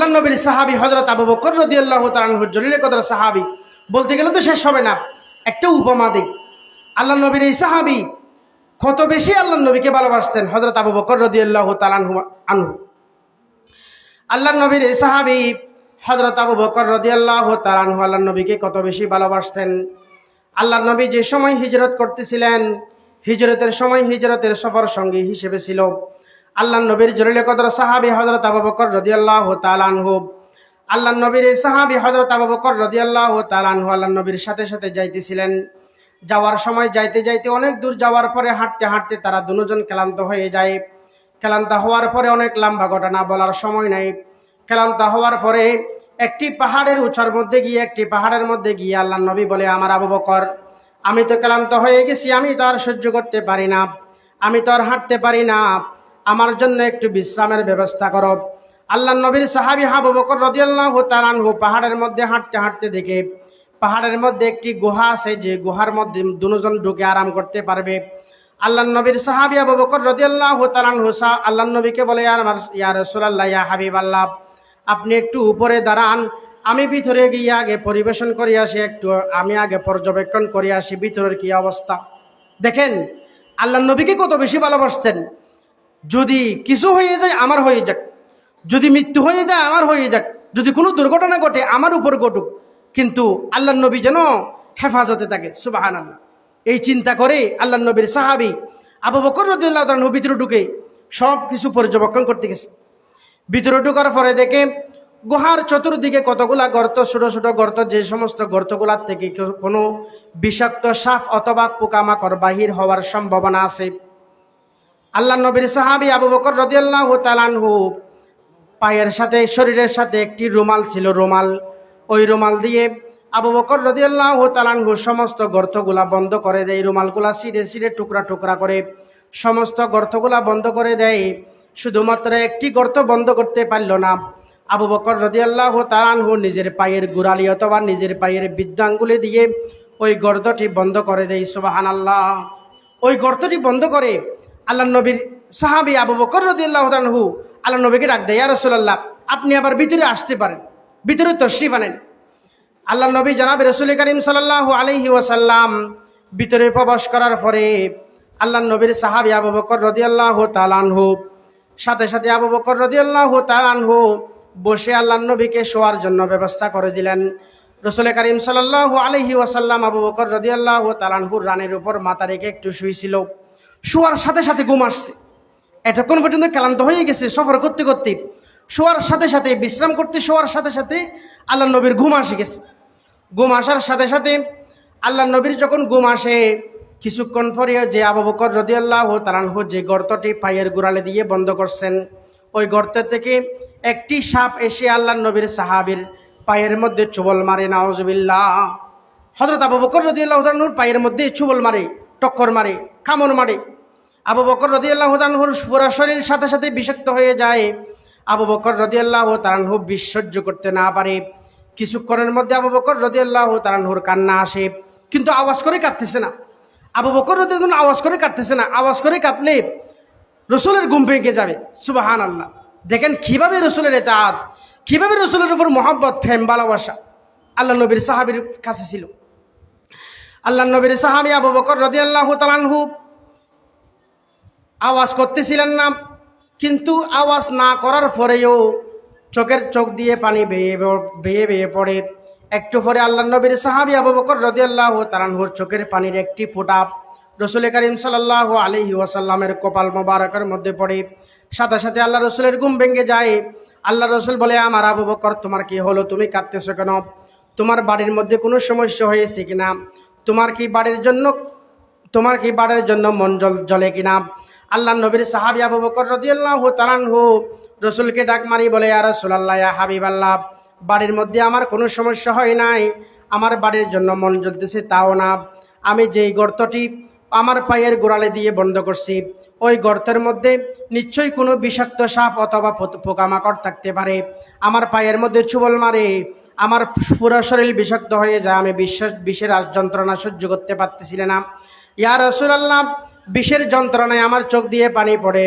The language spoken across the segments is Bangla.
আল্লাহ নবীর সাহাবী হযরত আবু বকর রাদিয়াল্লাহু তাআলা আনহু জলিল কদর সাহাবী, বলতে গেলে তো শেষ হবে না। একটা উপমা দিই, আল্লাহ নবীর এই সাহাবী কত বেশি আল্লাহ নবীকে ভালোবাসতেন। হযরত আবু বকর রাদিয়াল্লাহু তাআলা আনহু, আল্লাহ নবীর এই সাহাবী হযরত আবু বকর রাদিয়াল্লাহু তাআলা আনহু আল্লাহ নবীকে কত বেশি ভালোবাসতেন। আল্লাহ নবী যে সময় হিজরত করতেছিলেন, হিজরতের সময় হিজরতের সফর সঙ্গী হিসেবে ছিল আল্লাহ নবীর জলিল কদর সাহাবী হযরত আবু বকর রাদিয়াল্লাহু তাআলা আনহু। আল্লাহ নবীর এই সাহাবী হযরত আবু বকর রাদিয়াল্লাহু তাআলা আনহু আল্লাহ নবীর সাথে সাথে যাইতেছিলেন। যাওয়ার সময় যাইতে যাইতে অনেক দূর যাওয়ার পরে হাঁটতে হাঁটতে তারা দুজন ক্লান্ত হয়ে যায়। ক্লান্ত হওয়ার পরে অনেক লম্বা ঘটনা বলার সময় নাই। ক্লান্ত হওয়ার পরে একটি পাহাড়ের উঁচার মধ্যে গিয়ে আল্লাহ নবী বলে, আমার আবু বকর, আমি তো ক্লান্ত হয়ে গেছি, আমি তো আর সহ্য করতে পারি না, আমি তো আর হাঁটতে পারি না, আমার জন্য একটু বিশ্রামের ব্যবস্থা করো। আল্লাহ নবীর সাহাবী আবু বকর রাদিয়াল্লাহু তাআলা আনহু পাহাড়ের মধ্যে হাঁটতে হাঁটতে দেখে পাহাড়ের মধ্যে একটি গুহা আছে, যে গুহার মধ্যে দুজন ঢুকে আরাম করতে পারবে। আল্লাহ নবীর সাহাবী আবু বকর রাদিয়াল্লাহু তাআলা আনহু আল্লাহ নবীকে বলে, ইয়া রাসূলুল্লাহ, ইয়া হাবিবাল্লাহ, আপনি একটু উপরে দাঁড়ান, আমি ভিতরে গিয়ে আগে পরিবেশন করে আসি, আমি আগে পর্যবেক্ষণ করে আসি ভিতরের কি অবস্থা। দেখেন আল্লাহ নবীকে কত বেশি ভালোবাসতেন। যদি কিছু হয়ে যায় আমার হয়ে যাক, যদি মৃত্যু হয়ে যায় আমার হয়ে যাক, যদি কোনো দুর্ঘটনা ঘটে আমার উপর ঘটুক, কিন্তু আল্লাহ নবী যেন হেফাজতে থাকে। সুবহানাল্লাহ। এই চিন্তা করে আল্লাহ নবীর সাহাবী আবু বকর রাদিয়াল্লাহু তাআলা ভিতরে ঢুকে সব কিছু পর্যবেক্ষণ করতে গেছে। ভিতরে ঢোকার পরে দেখে গুহার চতুর্দিকে কতগুলা গর্ত, ছোট ছোট গর্ত, যে সমস্ত গর্তগুলার থেকে কোনো বিষাক্ত সাপ অথবা পোকামাকড় বাহির হওয়ার সম্ভাবনা আছে। আল্লাহ নবীর সাহাবী আবু বকর রাদিয়াল্লাহু তাআলা আনহু পায়ের সাথে শরীরের সাথে একটি রুমাল ছিল, ওই রুমাল দিয়ে আবু বকর রাদিয়াল্লাহু তাআলা আনহু সমস্ত গর্তগুলা বন্ধ করে দেয়। রুমালগুলা ছিঁড়ে ছিঁড়ে টুকরা টুকরা করে সমস্ত গর্তগুলা বন্ধ করে দেয়। শুধুমাত্র একটি গর্ত বন্ধ করতে পারল না। আবু বকর রাদিয়াল্লাহু তাআলা আনহু নিজের পায়ের গোড়ালি অথবা নিজের পায়ের বৃদ্ধাঙ্গুলি দিয়ে ওই গর্তটি বন্ধ করে দেয়। সুবহানাল্লাহ। ওই গর্তটি বন্ধ করে আল্লাহ নবীর সাহাবী আবু বকর রাদিয়াল্লাহু তাআলা আনহু আল্লাহ নবীকে ডাক দেয়, ইয়া রাসূলুল্লাহ, আপনি আবার ভিতরে আসতে পারেন, ভিতরে তশরিফ আনেন। আল্লাহ নবী জনাব রাসূল করিম সাল্লাল্লাহু আলাইহি ওয়াসাল্লাম ভিতরে প্রবেশ করার পরে আল্লাহ নবীর সাহাবী আবু বকর রাদিয়াল্লাহু তাআলা আনহু সাথে সাথে আবু বকর রাদিয়াল্লাহু তাআলা আনহু বসে আল্লাহ নবীকে শোয়ার জন্য ব্যবস্থা করে দিলেন। রাসূল করিম সাল্লাল্লাহু আলাইহি ওয়াসাল্লাম আবু বকর রাদিয়াল্লাহু তাআলা আনহুর রানের উপর মাথা রেখে একটু শুয়েছিল। শোয়ার সাথে সাথে ঘুম আসছে। এতক্ষণ পর্যন্ত ক্লান্ত হয়ে গেছে সফর করতে করতে, শোয়ার সাথে সাথে বিশ্রাম করতে শোয়ার সাথে সাথে আল্লাহ নবীর ঘুম আসে গেছে। ঘুম আসার সাথে সাথে আল্লাহ নবীর যখন ঘুম আসে, কিছুক্ষণ পরে যে আবু বকর রাদিয়াল্লাহু তাআলা আনহু যে গর্তটি পায়ের গোড়ালে দিয়ে বন্ধ করছেন, ওই গর্ত থেকে একটি সাপ এসে আল্লাহ নবীর সাহাবীর পায়ের মধ্যে চুবল মারে। নাউজুবিল্লাহ। হযরত আবু বকর রাদিয়াল্লাহু তাআলা আনহুর পায়ের মধ্যে চুবল মারে, টক্কর মারে, কামড় মারে। আবু বকর রাদিয়াল্লাহু তাআলা আনহুর পুরো শরীর সাথে সাথে বিষাক্ত হয়ে যায়। আবু বকর রাদিয়াল্লাহু তাআলা আনহু বিষ সহ্য করতে না পারে। কিছুক্ষণের মধ্যে আবু বকর রাদিয়াল্লাহু তাআলা আনহুর কান্না আসে, কিন্তু আওয়াজ করে কাঁদতেছে না। আবু বকর রাদিয়াল্লাহু তাআলা আওয়াজ করে কাঁদতেছে না। আওয়াজ করে কাঁদলে রসুলের ঘুম ভেঙে যাবে। সুবহানাল্লাহ। দেখেন কিভাবে রসুলের ইতাআত, কিভাবে রসুলের উপর মহব্বত, প্রেম, ভালোবাসা আল্লাহ নবীর সাহাবীর কাছে ছিল। আল্লাহ নবীর সাহাবী আবু বকর রাদিয়াল্লাহু তাআলা আনহু আওয়াজ করতেছিলেন না, কিন্তু আওয়াজ না করার পরেও চোখ দিয়ে পানি বেয়ে বেয়ে পড়ে। একটু পরে আল্লাহ নবীর সাহাবী আবু বকর রাদিয়াল্লাহু তাআলা আনহুর চোখের পানির একটি ফোঁটা রাসূল করিম সাল্লাল্লাহু আলাইহি ওয়াসাল্লামের কপাল মোবারকের মধ্যে পড়ে। সাথে সাথে আল্লাহ রসুলের ঘুম ভেঙে যায়। আল্লাহ রসুল বলে, আমার আবু বকর, তোমার কি হলো? তুমি কাঁদতেছো কেন? তোমার বাড়ির মধ্যে কোনো সমস্যা হয়েছে কিনা? তোমার কি বাড়ির জন্য মন জ্বলে কিনা? আল্লাহ নবীর সাহাবী আবু বকর রাদিয়াল্লাহু তাআলা আনহু রসুলকে ডাক মারি বলে, ইয়া রাসূলুল্লাহ, ইয়া হাবিবাল্লাহ, বাড়ির মধ্যে আমার কোনো সমস্যা হয় নাই, আমার বাড়ির জন্য মন জ্বলতেছে তাও না। আমি যেই গর্তটি আমার পায়ের গোড়ালে দিয়ে বন্ধ করছি, ওই গর্তের মধ্যে নিশ্চয়ই কোনো বিষাক্ত সাপ অথবা পোকামাকড় থাকতে পারে। আমার পায়ের মধ্যে চুবল মারে, আমার পুরো শরীর বিষাক্ত হয়ে যায়, আমি বিষের যন্ত্রণা সহ্য করতে পারতেছিলাম না। ইয়া রাসূলুল্লাহ, বিষের যন্ত্রণায় আমার চোখ দিয়ে পানি পড়ে।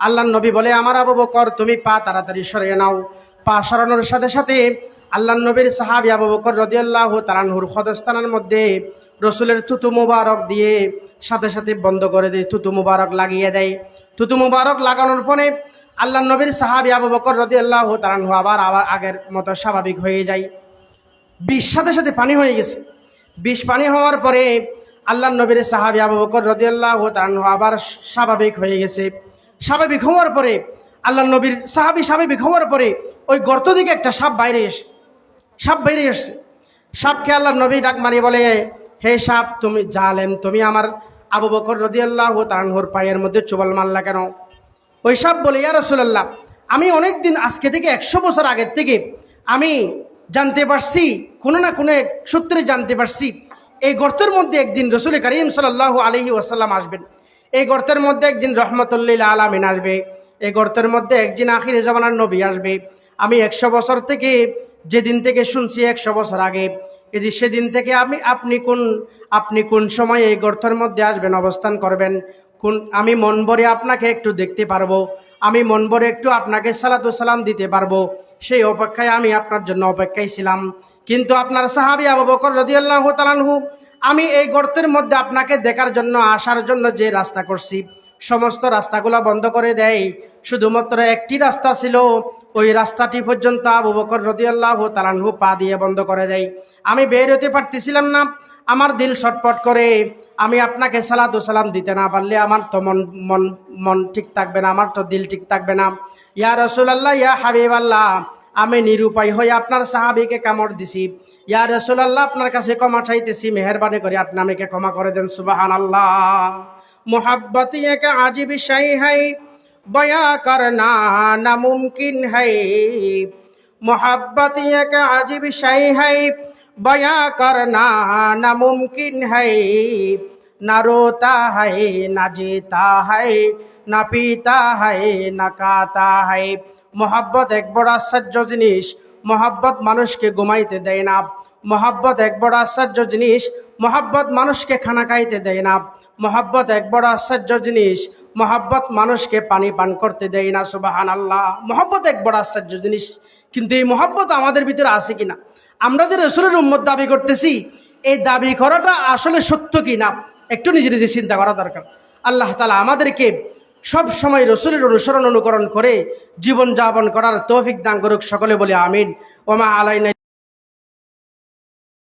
আল্লাহ নবী বলে, আমার আবু বকর, তুমি পা তাড়াতাড়ি সরিয়ে নাও। পা সরানোর সাথে সাথে আল্লাহ নবীর সাহাবী আবু বকর রাদিয়াল্লাহু তাআলা আনহুর খদস্থানের মধ্যে রসুলের থুতু মুবারক দিয়ে সাথে সাথে বন্ধ করে দেয়, থুতু মুবারক লাগিয়ে দেয়। থুতু মুবারক লাগানোর পরে আল্লাহ নবীর সাহাবী আবু বকর রাদিয়াল্লাহু তাআলা আনহু আবার আগের মতো স্বাভাবিক হয়ে যায়। বিষ সাথে সাথে পানি হয়ে গেছে। বিষ পানি হওয়ার পরে আল্লাহ নবীর সাহাবী আবু বকর রাদিয়াল্লাহু তাআলা আনহু আবার স্বাভাবিক হয়ে গেছে। স্বাভাবিক হওয়ার পরে আল্লাহ নবীর সাহাবী স্বাভাবিক হওয়ার পরে ওই গর্ত থেকে একটা সাপ বাইরে এসছে। সাপকে আল্লাহ নবী ডাক মারি বলে, হে সাপ, তুমি জালেম, তুমি আমার আবু বকর রাদিয়াল্লাহু তাআলা আনহুর পায়ের মধ্যে চুবাল মারলা কেন? ওই সাপ বলে, ইয়া রাসূলুল্লাহ, আমি অনেক দিন, আজকে থেকে 100 বছর আগের থেকে আমি জানতে পারছি, কোনো না কোনো এক সূত্রে জানতে পারছি এই গর্তের মধ্যে একদিন রাসূল করিম সাল্লাল্লাহু আলাইহি ওয়াসাল্লাম আসবেন। এই গর্তের মধ্যে একদিন রহমাতুল্লিল আলামিন আসবে। এই গর্তের মধ্যে একদিন আখিরে জামানার নবী আসবে। আমি 100 বছর থেকে, যেদিন থেকে শুনছি 100 বছর আগে, এই সেদিন থেকে আপনি কোন সময় এই গর্তের মধ্যে আসবেন, অবস্থান করবেন, আমি মন ভরে আপনাকে একটু দেখতে পারবো, আমি মন ভরে একটু আপনাকে সালাতু সালাম দিতে পারবো, সেই অপেক্ষায় আমি আপনার জন্য অপেক্ষায় ছিলাম। কিন্তু আপনার সাহাবী আবু বকর রাদিয়াল্লাহু তাআলা আনহু, আমি এই গর্তের মধ্যে আপনাকে দেখার জন্য, আসার জন্য যে রাস্তা করছি, সমস্ত রাস্তাগুলো বন্ধ করে দেয়। শুধুমাত্র একটি রাস্তা ছিল, ওই রাস্তাটি পর্যন্ত আবু বকর রাদিয়াল্লাহু তাআলা আনহু পা দিয়ে বন্ধ করে দেয়। আমি বের হতে পারতেছিলাম না, আমার দিল ছটফট করে। আমি আপনাকে সালাতু সালাম দিতে না পারলে আমার তো মন ঠিক থাকবে না, আমার তো দিল ঠিক থাকবে না। ইয়া রাসূলুল্লাহ, ইয়া হাবিবাল্লাহ, আমি নিরুপায় হয়ে আপনার সাহাবীকে কামড় দিছি। ইয়া রাসূলুল্লাহ, আপনার কাছে ক্ষমা চাইতেছি, মেহেরবানি করে আপনি আমাকে ক্ষমা করে দেন। সুবহানাল্লাহ। মোহাব্বতি এক আজিব শাই হাই, বয়া করনা নামুমকিন হাই। मोहब्बत एक अजीब शय है, बयां करना नामुमकिन है। न रोता है, न जीता है, न पीता है, न खाता है। मोहब्बत एक बड़ा आश्चर्य जिनिस। मोहब्बत মানুষকে ঘুমাইতে দেয় না। मोहब्बत एक बड़ा आश्चर्य जिनिस। मोहब्बत মানুষকে খানা খাইতে দেয় না। मोहब्बत एक बड़ा आश्चर्य जिनिस। मोहब्बत মানুষকে পানি পান করতে দেয় না। সুবহানাল্লাহ। मोहब्बत एक बड़ा आश्चर्य जिनिस। কিন্তু এই मोहब्बत আমাদের ভিতরে আছে কিনা? আমরা যে রাসূলের উম্মত দাবি করতেছি, এই দাবি করাটা আসলে সত্য কিনা একটু নিজে চিন্তা করা দরকার। আল্লাহ তাআলা আমাদেরকে সব সময় রাসূলের অনুসরণ অনুকরণ করে জীবন যাপন করার তৌফিক দান করুক। সকলে বলে আমিন। ওয়া মা আলাইনা